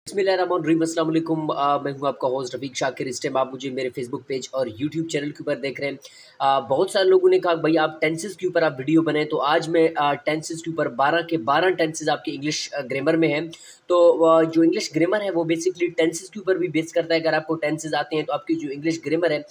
बिस्मिल्लाहिर्रहमानिर्रहीम, अस्सलाम वालेकुम। मैं हूं आपका होस्ट रफ़ीक शाकिर। इस टाइम आप मुझे मेरे फेसबुक पेज और यूट्यूब चैनल के ऊपर देख रहे हैं। बहुत सारे लोगों ने कहा भाई आप टेंसेस के ऊपर आप वीडियो बनाएं, तो आज मैं टेंसेस के ऊपर 12 के 12 टेंसेस आपके इंग्लिश ग्रामर में हैं। तो जो इंग्लिश ग्रामर है वो बेसिकली टेंसेस के ऊपर भी बेस करता है। अगर आपको टेंसेस आते हैं तो आपकी जो इंग्लिश ग्रामर है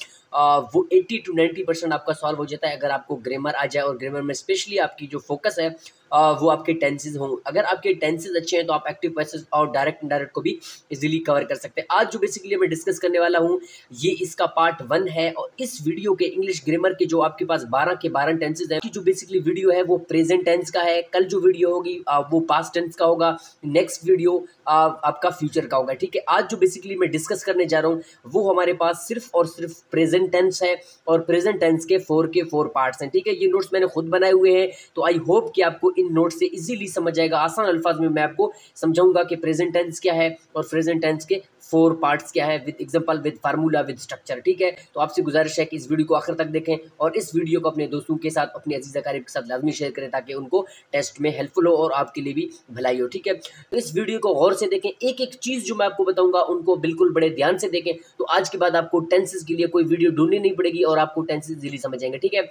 वो 80 to 90% आपका सॉल्व हो जाता है, अगर आपको ग्रामर आ जाए और ग्रामर में स्पेशली आपकी जो फोकस है वो आपके टेंसेस हों। अगर आपके टेंसेस अच्छे हैं तो आप एक्टिव वॉइसेस और डायरेक्ट इनडायरेक्ट को भी इजीली कवर कर सकते हैं। आज जो बेसिकली मैं डिस्कस करने वाला हूँ ये इसका पार्ट 1 है, और इस वीडियो के इंग्लिश ग्रामर के जो आपके पास 12 के 12 टेंसेस हैं, की जो बेसिकली वीडियो है वो प्रेजेंट टेंस का है। कल जो वीडियो होगी वो पास्ट टेंस का होगा। नेक्स्ट वीडियो आपका फ्यूचर का होगा। ठीक है, आज जो बेसिकली मैं डिस्कस करने जा रहा हूँ वो हमारे पास सिर्फ और सिर्फ प्रेजेंट टेंस है, और प्रेजेंट टेंस के 4 पार्ट्स हैं। ठीक है, ये नोट्स मैंने खुद बनाए हुए हैं, तो आई होप कि आपको इन नोट्स से इजीली समझ आएगा। आसान अल्फाज में मैं आपको समझाऊंगा कि प्रेजेंट टेंस क्या है और प्रेजेंट टेंस के 4 पार्ट्स क्या है, with example, with formula, with structure. ठीक है, तो आपसे गुजारिश है कि इस वीडियो को आखिर तक देखें और इस वीडियो को अपने दोस्तों के साथ, अपने अजीज़ अकारीब के साथ लाजमी शेयर करें, ताकि उनको टेस्ट में हेल्पफुल हो और आपके लिए भी भलाई हो। ठीक है, तो इस वीडियो को गौर से देखें, एक एक चीज़ जो मैं आपको बताऊंगा उनको बिल्कुल बड़े ध्यान से देखें, तो आज के बाद आपको टेंसेस के लिए कोई वीडियो ढूंढनी नहीं पड़ेगी और आपको टेंसेस इजीली समझ जाएंगे। ठीक है,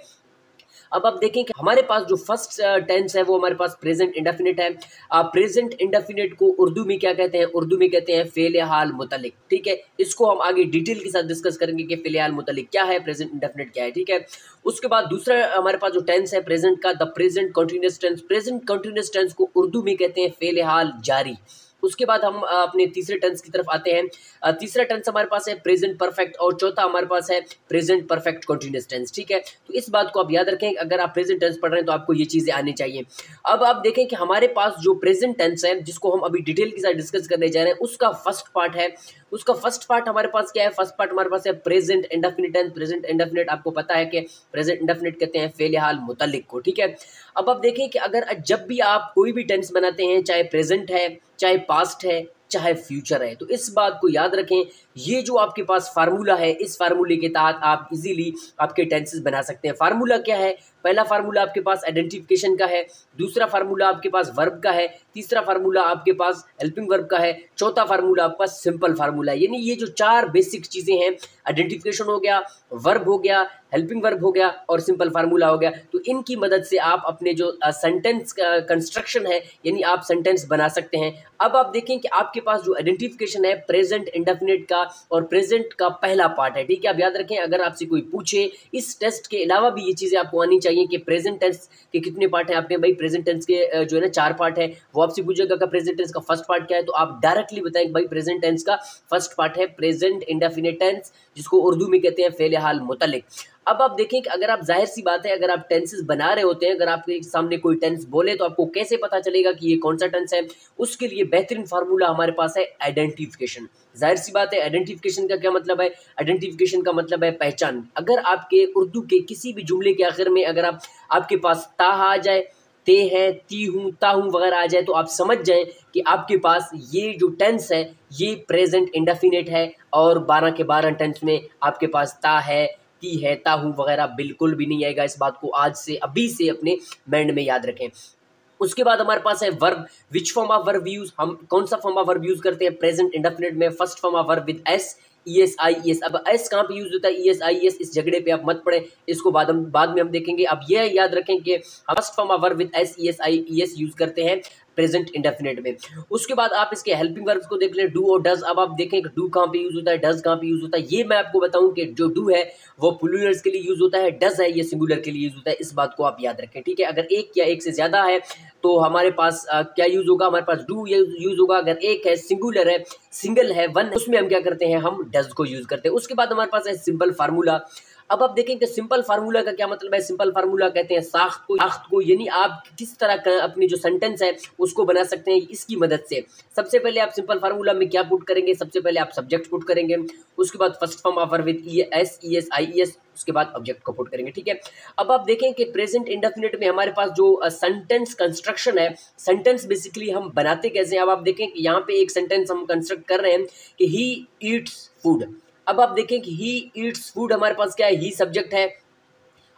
अब आप देखें कि हमारे पास जो फर्स्ट टेंस है वो हमारे पास प्रेजेंट इंडेफिनिट है। प्रेजेंट इंडेफिनिट को उर्दू में क्या कहते हैं? उर्दू में कहते हैं फेल हाल मुतल्लिक। ठीक है, इसको हम आगे डिटेल के साथ डिस्कस करेंगे कि फेल हाल मुतल्लिक क्या है, प्रेजेंट इंडेफिनिट क्या है। ठीक है, उसके बाद दूसरा हमारे पास जो टेंस है प्रेजेंट का, the present continuous tense. Present continuous tense को उर्दू में कहते हैं फेल हाल जारी। उसके बाद हम अपने तीसरे टेंस की तरफ आते हैं। तीसरा टेंस हमारे पास है प्रेजेंट परफेक्ट, और चौथा हमारे पास है प्रेजेंट परफेक्ट कंटीन्यूअस टेंस। ठीक है, तो इस बात को आप याद रखें, अगर आप प्रेजेंट टेंस पढ़ रहे हैं तो आपको ये चीज़ें आनी चाहिए। अब आप देखें कि हमारे पास जो प्रेजेंट टेंस है जिसको हम अभी डिटेल के साथ डिस्कस करने जा रहे हैं, उसका फर्स्ट पार्ट है। उसका फर्स्ट पार्ट हमारे पास क्या है? फर्स्ट पार्ट हमारे पास है present indefinite tense. Present indefinite आपको पता है कि प्रेजेंट इंडेफिनिट कहते हैं फेल हाल मुतल्लिक को। ठीक है, अब आप देखें कि अगर जब भी आप कोई भी टेंस बनाते हैं, चाहे प्रेजेंट है, चाहे पास्ट है, चाहे फ्यूचर है, तो इस बात को याद रखें, ये जो आपके पास फार्मूला है, इस फार्मूले के तहत आप इजीली आपके टेंसेस बना सकते हैं। फार्मूला क्या है? पहला फार्मूला आपके पास आइडेंटिफिकेशन का है, दूसरा फार्मूला आपके पास वर्ब का है, तीसरा फार्मूला आपके पास हेल्पिंग वर्ब का है, चौथा फार्मूला आपका सिंपल फार्मूला है। यानी ये जो 4 बेसिक चीज़ें हैं, आइडेंटिफिकेशन हो गया, वर्ब हो गया, हेल्पिंग वर्ब हो गया और सिंपल फार्मूला हो गया, तो इनकी मदद से आप अपने जो सेंटेंस कंस्ट्रक्शन है, यानी आप सेंटेंस बना सकते हैं। अब आप देखें कि आपके पास जो आइडेंटिफिकेशन है प्रेजेंट इंडेफिनिट का और प्रेजेंट का पहला पार्ट है। ठीक है, आप याद रखें, अगर आपसे कोई पूछे इस टेस्ट के अलावा भी ये चीज़ें आपको आनी चाहिए कि प्रेजेंट टेंस के कितने पार्ट हैं। आपके भाई प्रेजेंट टेंस के जो है ना 4 पार्ट है, वो आपसे पूछेगा कि प्रेजेंट टेंस का फर्स्ट पार्ट क्या है, तो आप डायरेक्टली बताएं भाई प्रेजेंट टेंस का फर्स्ट पार्ट है प्रेजेंट इंडेफिनिट टेंस, जिसको उर्दू में कहते हैं फेल हाल मुतल्लिक। अब आप देखें कि अगर आप, जाहिर सी बात है, अगर आप टेंसेस बना रहे होते हैं, अगर आपके सामने कोई टेंस बोले तो आपको कैसे पता चलेगा कि ये कौन सा टेंस है? उसके लिए बेहतरीन फार्मूला हमारे पास है आइडेंटिफिकेशन। जाहिर सी बात है, आइडेंटिफिकेशन का क्या मतलब है? आइडेंटिफिकेशन का मतलब है पहचान। अगर आपके उर्दू के किसी भी जुमले के आखिर में अगर आपके पास ता आ जाए, ते है, ती हूँ, ता हूँ वगैरह आ जाए, तो आप समझ जाएं कि आपके पास ये जो टेंस है ये प्रेजेंट इंडेफिनिट है, और 12 के 12 टेंस में आपके पास ता है, ती है, ता हूँ वगैरह बिल्कुल भी नहीं आएगा। इस बात को आज से, अभी से अपने माइंड में याद रखें। उसके बाद हमारे पास है verb. Which form of verb use? हम कौन सा फॉर्म ऑफ वर्ब यूज करते हैं प्रेजेंट इंडेफिनिट में? First form of verb with S, E S I E S. अब एस कहाँ पे यूज होता है? E S I E S, इस झगड़े पे आप मत पड़े, इसको बाद में हम देखेंगे। अब यह याद रखें कि first form of verb with S, E S I E S use करते हैं प्रेजेंट इंडेफिनिट में। उसके बाद आप इसके हेल्पिंग वर्ब्स को देख लें, डू और डज। अब आप देखें कि डू कहाँ पे यूज होता है, डज कहाँ पे यूज होता है। ये मैं आपको बताऊं कि जो डू है वो प्लूरल्स के लिए यूज होता है, डज है ये सिंगुलर के लिए यूज होता है। इस बात को आप याद रखें। ठीक है, अगर एक या एक से ज्यादा है तो हमारे पास क्या यूज होगा? हमारे पास डू यूज होगा। अगर एक है, सिंगुलर है, सिंगल है, वन, उसमें हम क्या करते हैं? हम डज को यूज करते हैं। उसके बाद हमारे पास है सिंपल फार्मूला। अब आप देखें कि सिंपल फार्मूला का क्या मतलब है? सिंपल फार्मूला कहते हैं साख्त को, यानी आप किस तरह अपनी जो सेंटेंस है उसको बना सकते हैं इसकी मदद से। सबसे पहले आप सिंपल फार्मूला में क्या पुट करेंगे? सबसे पहले आप सब्जेक्ट पुट करेंगे, उसके बाद first form of verb with E S I E S, उसके बाद ऑब्जेक्ट को पुट करेंगे। ठीक है, अब आप देखें कि प्रेजेंट इंडेफिनिट में हमारे पास जो सेंटेंस कंस्ट्रक्शन है, सेंटेंस बेसिकली हम बनाते कैसे हैं? अब आप देखें कि यहाँ पे एक सेंटेंस हम कंस्ट्रक्ट कर रहे हैं कि ही ईट्स फूड। अब आप देखें कि ही ईट्स फूड, हमारे पास क्या है? ही सब्जेक्ट है,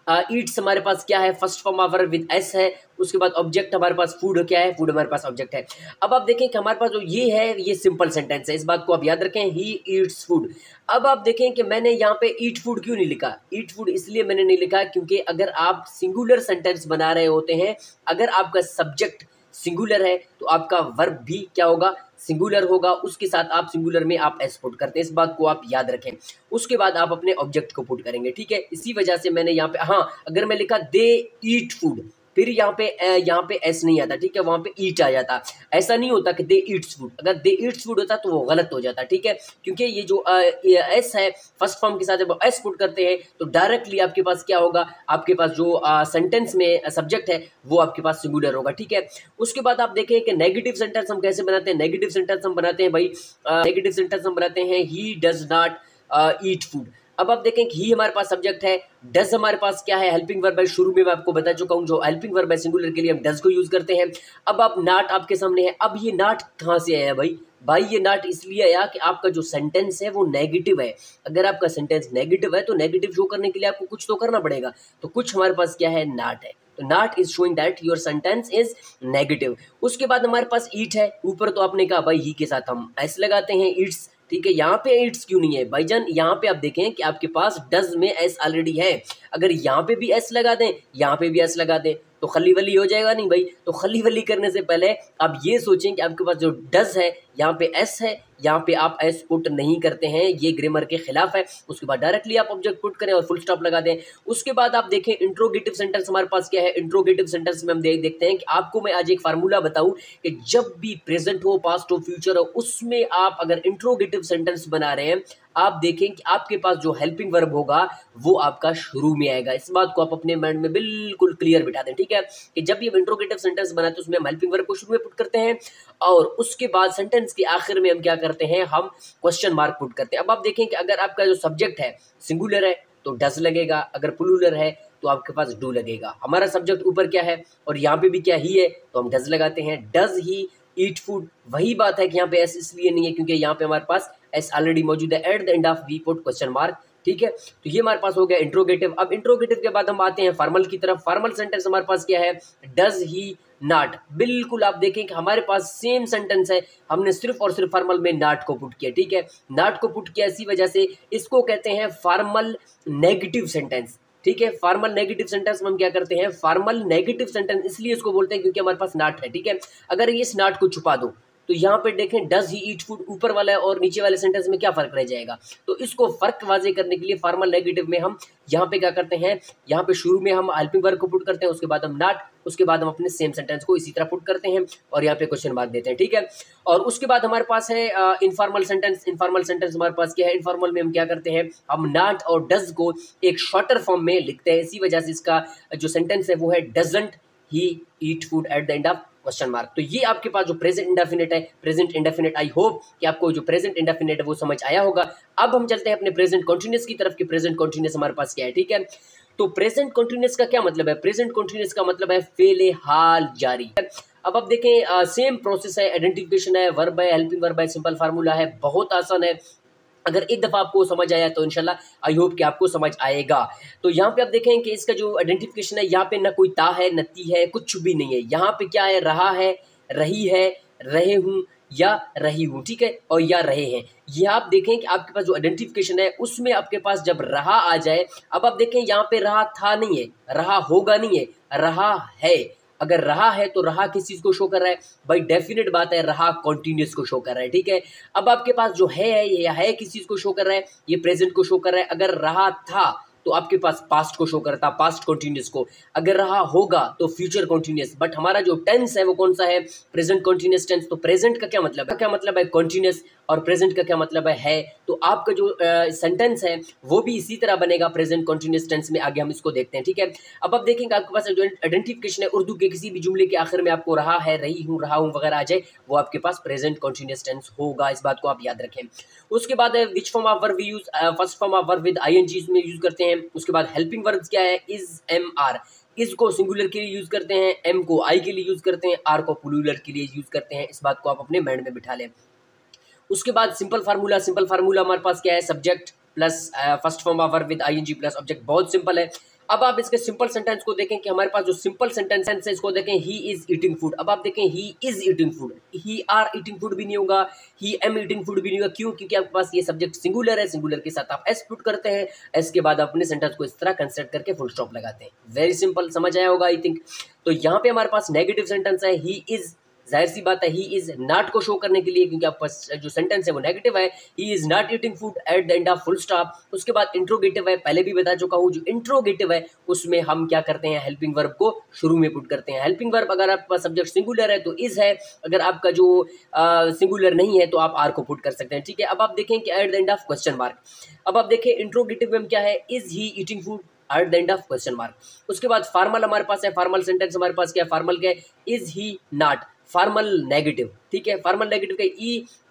ईट्स हमारे पास क्या है, first form of verb with S है। उसके बाद ऑब्जेक्ट हमारे पास फूड क्या है, फूड हमारे पास ऑब्जेक्ट है। अब आप देखें कि हमारे पास जो ये है ये सिंपल सेंटेंस है, इस बात को आप याद रखें, ही ईट्स फूड। अब आप देखें कि मैंने यहाँ पे ईट फूड क्यों नहीं लिखा। ईट फूड इसलिए मैंने नहीं लिखा क्योंकि अगर आप सिंगुलर सेंटेंस बना रहे होते हैं, अगर आपका सब्जेक्ट सिंगुलर है तो आपका वर्ब भी क्या होगा, सिंगुलर होगा। उसके साथ आप सिंगुलर में आप एस पुट करते हैं, इस बात को आप याद रखें। उसके बाद आप अपने ऑब्जेक्ट को पुट करेंगे, ठीक है। इसी वजह से मैंने यहाँ पे, हाँ अगर मैं लिखा दे ईट फूड, फिर यहाँ पे एस नहीं आता, ठीक है, वहाँ पे ईट आ जाता। ऐसा नहीं होता कि दे ईट्स फूड, अगर दे ईट्स फूड होता तो वो गलत हो जाता, ठीक है। क्योंकि ये जो एस है फर्स्ट फॉर्म के साथ जब एस पुट करते हैं तो डायरेक्टली आपके पास क्या होगा, आपके पास जो सेंटेंस में सब्जेक्ट है वो आपके पास सिंगुलर होगा, ठीक है। उसके बाद आप देखें कि नेगेटिव सेंटेंस हम कैसे बनाते हैं। नेगेटिव सेंटेंस हम बनाते हैं भाई, नेगेटिव सेंटेंस हम बनाते हैं he does not eat food. अब आप देखें कि ही हमारे पास सब्जेक्ट है, डज हमारे पास क्या है, हेल्पिंग वर्ब है। शुरू में मैं आपको बता चुका हूं, जो हेल्पिंग वर्ब है सिंगुलर के लिए हम डज को यूज करते हैं। अब आप नॉट आपके सामने है। अब ये नॉट कहां से आया भाई ये नॉट इसलिए आया कि आपका जो सेंटेंस है वो नेगेटिव है। अगर आपका सेंटेंस नेगेटिव है तो नेगेटिव शो करने के लिए आपको कुछ तो करना पड़ेगा, तो कुछ हमारे पास क्या है, नॉट है। तो not is showing that your sentence is negative. उसके बाद हमारे पास ईट है, ऊपर तो आपने कहा भाई ही के साथ हम एस लगाते हैं, ईट्स, ठीक है। यहाँ पे ईट्स क्यों नहीं है भाईजान, यहाँ पे आप देखें कि आपके पास डज में एस ऑलरेडी है। अगर यहाँ पे भी एस लगा दें, यहाँ पे भी एस लगा दें तो खली वली हो जाएगा नहीं भाई। तो खली वली करने से पहले आप ये सोचें कि आपके पास जो डज है यहाँ पे एस है, यहाँ पे आप एस पुट नहीं करते हैं, ये ग्रामर के खिलाफ है। उसके बाद डायरेक्टली आप ऑब्जेक्ट पुट करें और फुल स्टॉप लगा दें। उसके बाद आप देखें इंट्रोगेटिव सेंटेंस हमारे पास क्या है। इंट्रोगेटिव सेंटेंस में हम देखते हैं कि आपको मैं आज एक फार्मूला बताऊं कि जब भी प्रेजेंट हो, पास्ट हो, फ्यूचर हो, उसमें आप अगर इंट्रोगेटिव सेंटेंस बना रहे हैं, आप देखें कि आपके पास जो हेल्पिंग वर्ब होगा वो आपका शुरू में आएगा। इस बात को आप अपने माइंड में बिल्कुल क्लियर बिठा दें, ठीक है, कि जब भी हम इंट्रोगेटिव सेंटेंस बनाते हैं उसमें हम हेल्पिंग वर्ब को शुरू में पुट करते हैं और उसके बाद सेंटेंस के आखिर में हम क्या करते हैं, हम क्वेश्चन मार्क पुट करते हैं। अब आप देखें कि अगर आपका जो सब्जेक्ट है सिंगुलर है तो डज लगेगा, अगर प्लूरल है तो आपके पास डू लगेगा। हमारा सब्जेक्ट ऊपर क्या है और यहाँ पे भी क्या ही है तो हम डज लगाते हैं, डज ही ईट फूड। वही बात है कि यहाँ पे एस इसलिए नहीं है क्योंकि यहाँ पे हमारे पास एस ऑलरेडी मौजूद है। At the end of we put question mark, ठीक है। तो ये हमारे पास हो गया इंट्रोगेटिव। अब इंट्रोगेटिव के बाद हम आते हैं फॉर्मल की तरफ। फॉर्मल सेंटेंस हमारे पास क्या है, डज ही नॉट। बिल्कुल आप देखें कि हमारे पास सेम सेंटेंस है, हमने सिर्फ और सिर्फ फॉर्मल में नॉट को पुट किया, ठीक है। नॉट को पुट किया इसी वजह से इसको कहते हैं फॉर्मल नेगेटिव सेंटेंस, ठीक है। फॉर्मल नेगेटिव सेंटेंस में हम क्या करते हैं, फॉर्मल नेगेटिव सेंटेंस इसलिए इसको बोलते हैं क्योंकि हमारे पास नॉट है, ठीक है। अगर इस नॉट को छुपा दो तो यहाँ पे देखें डज ही ईट फूड ऊपर वाला है और नीचे वाले सेंटेंस में क्या फर्क रह जाएगा। तो इसको फर्क वाजे करने के लिए फॉर्मल नेगेटिव में हम यहाँ पे क्या करते हैं, यहाँ पे शुरू में हम हेल्पिंग वर्ब को पुट करते हैं, उसके बाद हम नॉट, उसके बाद हम अपने सेम सेंटेंस को इसी तरह पुट करते हैं और यहाँ पे क्वेश्चन मार्क देते हैं, ठीक है। और उसके बाद हमारे पास है इनफॉर्मल सेंटेंस। इनफॉर्मल सेंटेंस हमारे पास क्या है, इनफॉर्मल में हम क्या करते हैं, हम नॉट और डज को एक शॉर्टर फॉर्म में लिखते हैं। इसी वजह से इसका जो सेंटेंस है वो है doesn't he eat food at the end of question mark. तो ये आपके पास जो प्रेजेंट इंडेफिनिट है, प्रेजेंट इंडेफिनिट, आई होप कि आपको जो प्रेजेंट इंडेफिनिट है वो समझ आया होगा। अब हम चलते हैं अपने प्रेजेंट कॉन्टिन्यूअस की तरफ कि प्रेजेंट कॉन्टिन्यूअस हमारे पास क्या है, ठीक है। तो प्रेजेंट कॉन्टिन्यूअस का क्या मतलब है, प्रेजेंट कॉन्टिन्यूअस का मतलब है फेले हाल जारी। अब आप देखें सेम प्रोसेस है, आइडेंटिफिकेशन है, वर्ब है, हेल्पिंग वर्ब है, सिंपल फार्मूला है, बहुत आसान है। अगर एक दफ़ा आपको समझ आया तो इंशाल्लाह आई होप कि आपको समझ आएगा। तो यहाँ पे आप देखें कि इसका जो आइडेंटिफिकेशन है, यहाँ पे ना कोई ता है, न ती है, कुछ भी नहीं है। यहाँ पे क्या है, रहा है, रही है, रहे हूँ या रही हूँ, ठीक है, और या रहे हैं। ये आप देखें कि आपके पास जो आइडेंटिफिकेशन है उसमें आपके पास जब रहा आ जाए, अब आप देखें यहाँ पे रहा था नहीं है, रहा होगा नहीं है, रहा है। अगर रहा है तो रहा किस चीज़ को शो कर रहा है भाई, डेफिनेट बात है, रहा कॉन्टिन्यूस को शो कर रहा है, ठीक है। अब आपके पास जो है ये है किस चीज़ को शो कर रहा है, ये प्रेजेंट को शो कर रहा है। अगर रहा था तो आपके पास पास्ट को शो करता, पास्ट कॉन्टिन्यूस को। अगर रहा होगा तो फ्यूचर कॉन्टिन्यूस। बट हमारा जो टेंस है वो कौन सा है, प्रेजेंट कॉन्टिन्यूस टेंस। तो प्रेजेंट का क्या मतलब है, कॉन्टिन्यूस, और प्रेजेंट का क्या मतलब है। तो आपका जो सेंटेंस है वो भी इसी तरह बनेगा प्रेजेंट कॉन्टिन्यूस टेंस में। आगे हम इसको देखते हैं, ठीक है। अब आप देखेंगे आपके पास जो आइडेंटिफिकेशन है, उर्दू के किसी भी जुमले के आखिर में आपको रहा है, रही हूँ, रहा हूँ वगैरह आ जाए, वो आपके पास प्रेजेंट कॉन्टिन्यूस टेंस होगा। इस बात को आप याद रखें। उसके बाद है which form of verb we use, first form of verb with ING में यूज करते हैं। उसके बाद हेल्पिंग वर्ब्स क्या है, इज, एम, आर। इज को सिंगुलर के लिए यूज करते हैं, एम को आई के लिए यूज करते हैं, आर को प्लूरल के लिए यूज करते हैं। इस बात को आप अपने माइंड में बिठा लें। उसके बाद सिंपल फार्मूला। सिंपल फार्मूला हमारे पास क्या है, subject plus first form of verb with ING plus object. बहुत सिंपल है। अब आप इसके सिंपल सेंटेंस को देखें कि हमारे पास जो सिंपल सेंटेंस है इसको देखें, ही इज ईटिंग फूड। अब आप देखें he is eating food, he are eating food भी नहीं होगा, ही एम ईटिंग फूड भी नहीं होगा। क्यों? क्योंकि आपके पास ये सब्जेक्ट सिंगुलर है, सिंगुलर के साथ आप एस पुट करते हैं, एस के बाद आप अपने सेंटेंस को इस तरह कंस्ट्रक्ट करके फुल स्टॉप लगाते हैं। वेरी सिंपल, समझ आया होगा आई थिंक। तो यहाँ पे हमारे पास नेगेटिव सेंटेंस है ही इज, जाहिर सी बात है ही इज नॉट को शो करने के लिए, क्योंकि आपका जो सेंटेंस है वो नेगेटिव है, he is not eating food at the end of full stop. उसके बाद इंट्रोगेटिव है, पहले भी बता चुका हूँ, जो इंट्रोगेटिव है उसमें हम क्या करते हैं, हेल्पिंग वर्ब को शुरू में पुट करते हैं। हेल्पिंग वर्ब अगर आपका सब्जेक्ट सिंगुलर है तो इज है, अगर आपका जो सिंगुलर नहीं है तो आप आर को पुट कर सकते हैं, ठीक है। अब आप देखें कि eight the end of question mark. अब आप देखें इंट्रोगेटिव में क्या है, is he eating food at the end of question mark. उसके बाद फॉर्मल हमारे पास है, फॉर्मल सेंटेंस हमारे पास क्या है, फॉर्मल क्या है, is he not, formal negative, ठीक है। फॉर्मल नेगेटिव का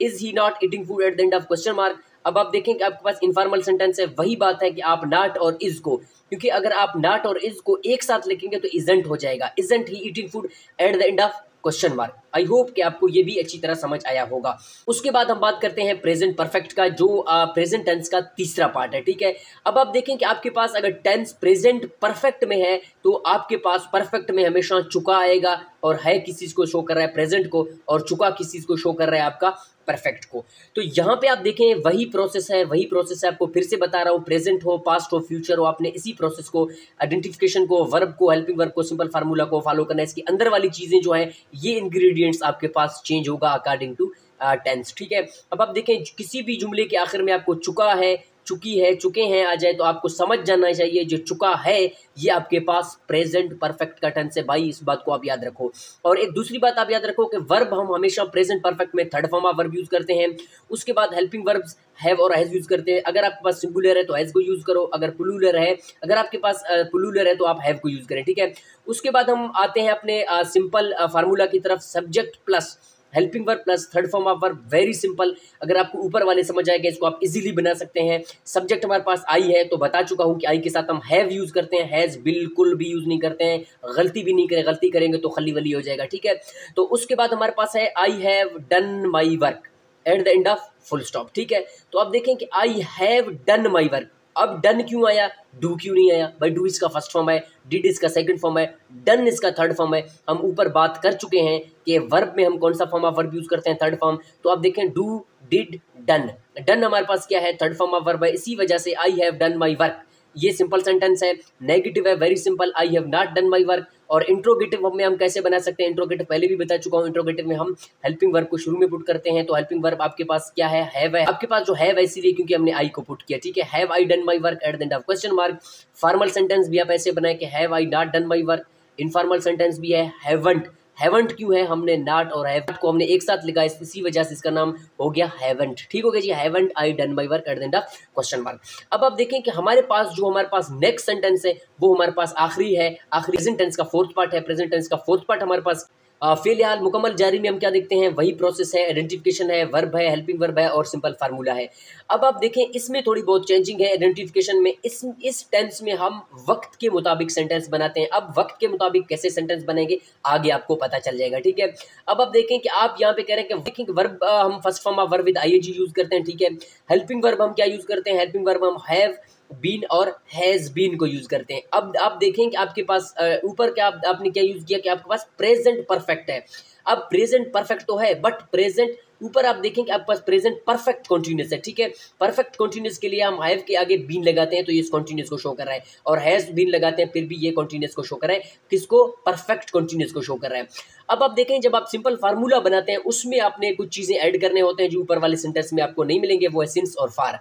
is he not eating food at the end of question mark. अब आप देखें कि आपके पास इनफॉर्मल सेंटेंस है, वही बात है कि आप नॉट और इज को, क्योंकि अगर आप नॉट और इज को एक साथ लिखेंगे तो इजंट हो जाएगा, isn't he eating food at the end of question mark. I hope कि आपको ये भी अच्छी तरह समझ आया होगा। उसके बाद हम बात करते हैं प्रेजेंट परफेक्ट का, जो प्रेजेंट टेंस का तीसरा पार्ट है, ठीक है। अब आप देखें कि आपके पास अगर टेंस प्रेजेंट परफेक्ट में है तो आपके पास परफेक्ट में हमेशा चुका आएगा, और है किस चीज को शो कर रहा है, प्रेजेंट को, और चुका किस चीज को शो कर रहा है, आपका परफेक्ट को। तो यहाँ पे आप देखें वही प्रोसेस है, वही प्रोसेस है, आपको फिर से बता रहा हूँ, प्रेजेंट हो, पास्ट हो, फ्यूचर हो, आपने इसी प्रोसेस को, आइडेंटिफिकेशन को, वर्ब को, हेल्पिंग वर्ब को, सिंपल फार्मूला को फॉलो करना है। इसके अंदर वाली चीजें जो है, ये इंग्रेडिएंट्स आपके पास चेंज होगा अकॉर्डिंग टू टेंस, ठीक है। अब आप देखें किसी भी जुमले के आखिर में आपको चुका है, चुकी है, चुके हैं आ जाए तो आपको समझ जाना चाहिए जो चुका है ये आपके पास प्रेजेंट परफेक्ट का टेंस है भाई, इस बात को आप याद रखो। और एक दूसरी बात आप याद रखो कि वर्ब हम हमेशा प्रेजेंट परफेक्ट में third form of verb use करते हैं। उसके बाद हेल्पिंग वर्ब्स हैव और हैज यूज करते हैं। अगर आपके पास सिंगुलर है तो हैज को यूज करो, अगर प्लूरल है, अगर आपके पास प्लूरल है तो आप हैव को यूज करें, ठीक है। उसके बाद हम आते हैं अपने सिंपल फार्मूला की तरफ, subject plus helping verb plus third form of verb, very simple. अगर आपको ऊपर वाले समझ आएगा इसको आप इजीली बना सकते हैं। सब्जेक्ट हमारे पास आई है तो बता चुका हूं कि आई के साथ हम हैव यूज करते हैं, हैज बिल्कुल भी यूज नहीं करते हैं, गलती भी नहीं करें, गलती करेंगे तो खली वली हो जाएगा, ठीक है। तो उसके बाद हमारे पास है I have done my work at the end of full stop, ठीक है। तो आप देखें कि I have done my work, अब डन क्यों आया, डू क्यों नहीं आया भाई, डू इसका फर्स्ट फॉर्म है, डिड इसका सेकंड फॉर्म है, डन इसका थर्ड फॉर्म है। हम ऊपर बात कर चुके हैं कि वर्ब में हम कौन सा फॉर्म ऑफ वर्ब यूज करते हैं, थर्ड फॉर्म। तो आप देखें डू, डिड, डन, डन हमारे पास क्या है, थर्ड फॉर्म ऑफ वर्ब है, इसी वजह से I have done my work, ये सिंपल सेंटेंस है। नेगेटिव है, very simple, I have not done my work. और इंट्रोगेटिव में हम कैसे बना सकते हैं, इंट्रोगेटिव पहले भी बता चुका हूँ, इंट्रोगेटिव में हम हेल्पिंग वर्ब को शुरू में पुट करते हैं। तो हेल्पिंग वर्ब आपके पास क्या है, हैव है, आपके पास जो हैव है इसीलिए क्योंकि हमने आई को पुट किया, ठीक है। Have I done my work at the end of question mark. Formal sentence भी आप ऐसे बनाए कि have I not done my work. Informal sentence भी है हैवंट, हैवंट क्यों है, हमने नॉट और हैव को हमने एक साथ लिखा, इसी वजह से इसका नाम हो गया हैवंट, ठीक हो गया जी, haven't I done my work at the end of question mark. अब आप देखें कि हमारे पास जो हमारे पास नेक्स्ट सेंटेंस है वो हमारे पास आखिरी है, आखिरी प्रेजेंट टेंस का फोर्थ पार्ट है। प्रेजेंट टेंस का फोर्थ पार्ट हमारे पास फिलहाल मुकम्मल जारी में हम क्या देखते हैं, वही प्रोसेस है, आइडेंटिफिकेशन है, वर्ब है, हेल्पिंग वर्ब है और सिंपल फार्मूला है। अब आप देखें इसमें थोड़ी बहुत चेंजिंग है आइडेंटिफिकेशन में। इस टेंस में हम वक्त के मुताबिक सेंटेंस बनाते हैं। अब वक्त के मुताबिक कैसे सेंटेंस बनेंगे आगे आपको पता चल जाएगा, ठीक है। अब आप देखें कि आप यहाँ पे कह रहे हैं कि वर्ब हम first form of verb with ING use करते हैं, ठीक है। हेल्पिंग वर्ब हम क्या यूज करते हैं, हेल्पिंग वर्ब हम हैव बीन और हैज बीन को यूज करते हैं। अब आप देखें कि आपके पास ऊपर क्या आपने क्या यूज किया कि आपके पास प्रेजेंट परफेक्ट है। अब प्रेजेंट परफेक्ट तो है बट प्रेजेंट ऊपर आप देखें कि आपके पास प्रेजेंट परफेक्ट कॉन्टिन्यूस है, ठीक है। परफेक्ट कॉन्टिन्यूस के लिए हम हैव के आगे बीन लगाते हैं तो ये इस कॉन्टिन्यूस को शो कर रहा है, और हैज बीन लगाते हैं फिर भी ये कॉन्टिन्यूस को शो कर रहा है, किसको, परफेक्ट कॉन्टिन्यूस को शो कर रहा है। अब आप देखें जब आप सिंपल फार्मूला बनाते हैं उसमें आपने कुछ चीजें ऐड करने होते हैं जो ऊपर वाले सेंटेंस में आपको नहीं मिलेंगे, वो है सिंस और फार।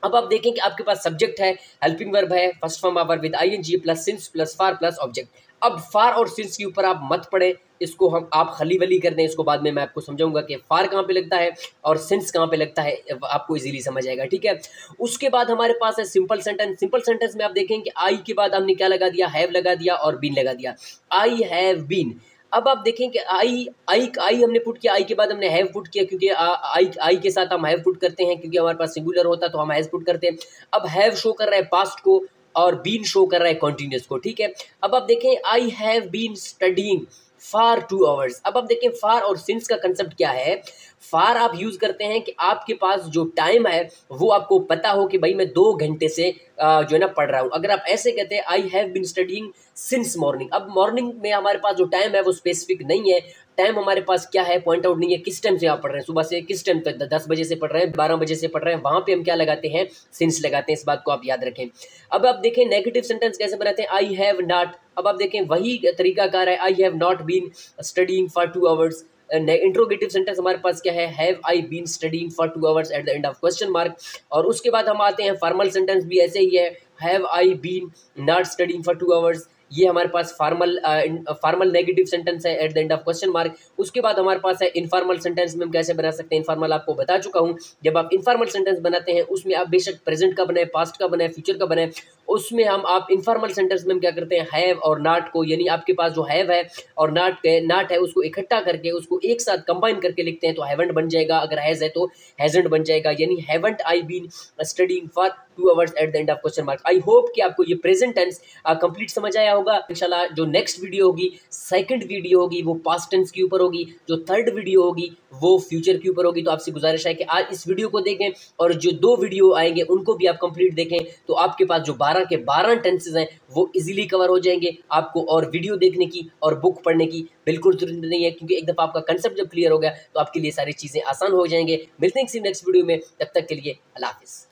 अब आप देखें कि आपके पास सब्जेक्ट है, हेल्पिंग वर्ब है, first form of verb with ING plus since plus for plus object. अब फार और सिंस के ऊपर आप मत पड़े, इसको हम आप खली वली कर दें, इसको बाद में मैं आपको समझाऊंगा कि फार कहाँ पे लगता है और सिंस कहाँ पे लगता है, आपको इजीली समझ आएगा, ठीक है। उसके बाद हमारे पास है सिंपल सेंटेंस। सिंपल सेंटेंस में आप देखें कि आई के बाद हमने क्या लगा दिया, हैव लगा दिया और बीन लगा दिया, आई हैव बीन। अब आप देखें कि आई हमने पुट किया, आई के बाद हमने हैव पुट किया, क्योंकि आई के साथ हम हैव पुट करते हैं, क्योंकि हमारे पास सिंगुलर होता तो हम हैज पुट करते हैं। अब हैव शो कर रहा है पास्ट को और बीन शो कर रहा है कॉन्टिन्यूस को, ठीक है। अब आप देखें I have been studying, for 2 hours. अब आप देखें फार और सिंस का कंसेप्ट क्या है। फार आप यूज़ करते हैं कि आपके पास जो टाइम है वो आपको पता हो कि भाई मैं 2 घंटे से जो है ना पढ़ रहा हूँ। अगर आप ऐसे कहते हैं I have been studying since morning, अब मॉर्निंग में हमारे पास जो टाइम है वो स्पेसिफिक नहीं है, टाइम हमारे पास क्या है पॉइंट आउट नहीं है, किस टाइम से आप पढ़ रहे हैं, सुबह से किस टाइम तक, 10 बजे से पढ़ रहे हैं, 12 बजे से पढ़ रहे हैं, वहाँ पे हम क्या लगाते हैं, सिंस लगाते हैं। इस बात को आप याद रखें। अब आप देखें नेगेटिव सेंटेंस कैसे बनाते हैं, आई हैव नॉट। अब आप देखें वही तरीकाकार है, I have not been studying for 2 hours. Interrogative sentence हमारे पास क्या है, have I been studying for 2 hours at the end of question mark. और उसके बाद हम आते हैं फॉर्मल सेंटेंस भी ऐसे ही है, have I been not studying for 2 hours. ये हमारे पास फॉर्मल नेगेटिव सेंटेंस है at the end of question mark. उसके बाद हमारे पास है इनफॉर्मल सेंटेंस में हम कैसे बना सकते हैं, इनफॉर्मल आपको बता चुका हूँ। जब आप इनफॉर्मल सेंटेंस बनाते हैं उसमें आप बेशक प्रेजेंट का बनाए, पास्ट का बनाए, फ्यूचर का बनाए, उसमें आप इनफॉर्मल सेंटेंस में हम क्या करते हैं, हैव और नॉट को, यानी आपके पास जो हैव है और नॉट है उसको इकट्ठा करके उसको एक साथ कंबाइन करके लिखते हैं तो हैवंट बन जाएगा, अगर हैज है तो हैजंट बन जाएगा, यानी haven't I been studying for 2 hours at the end of question mark. I hope कि आपको ये प्रेजेंट टेंस कंप्लीट समझ आया होगा। इंशाल्लाह जो नेक्स्ट वीडियो होगी, सेकंड वीडियो होगी, वो पास्ट टेंस के ऊपर होगी, जो थर्ड वीडियो होगी वो फ्यूचर के ऊपर होगी। तो आपसे गुजारिश है कि आज इस वीडियो को देखें और जो 2 वीडियो आएंगे उनको भी आप कंप्लीट देखें, तो आपके पास जो 12 के 12 टेंसेज हैं वो इजीली कवर हो जाएंगे। आपको और वीडियो देखने की और बुक पढ़ने की बिल्कुल जरूरत नहीं है, क्योंकि एक दफ़ा आपका कंसेप्ट जब क्लियर हो गया तो आपके लिए सारी चीज़ें आसान हो जाएंगे। मिलते हैं किसी नेक्स्ट वीडियो में, तब तक के लिए अल्लाह हाफिज़।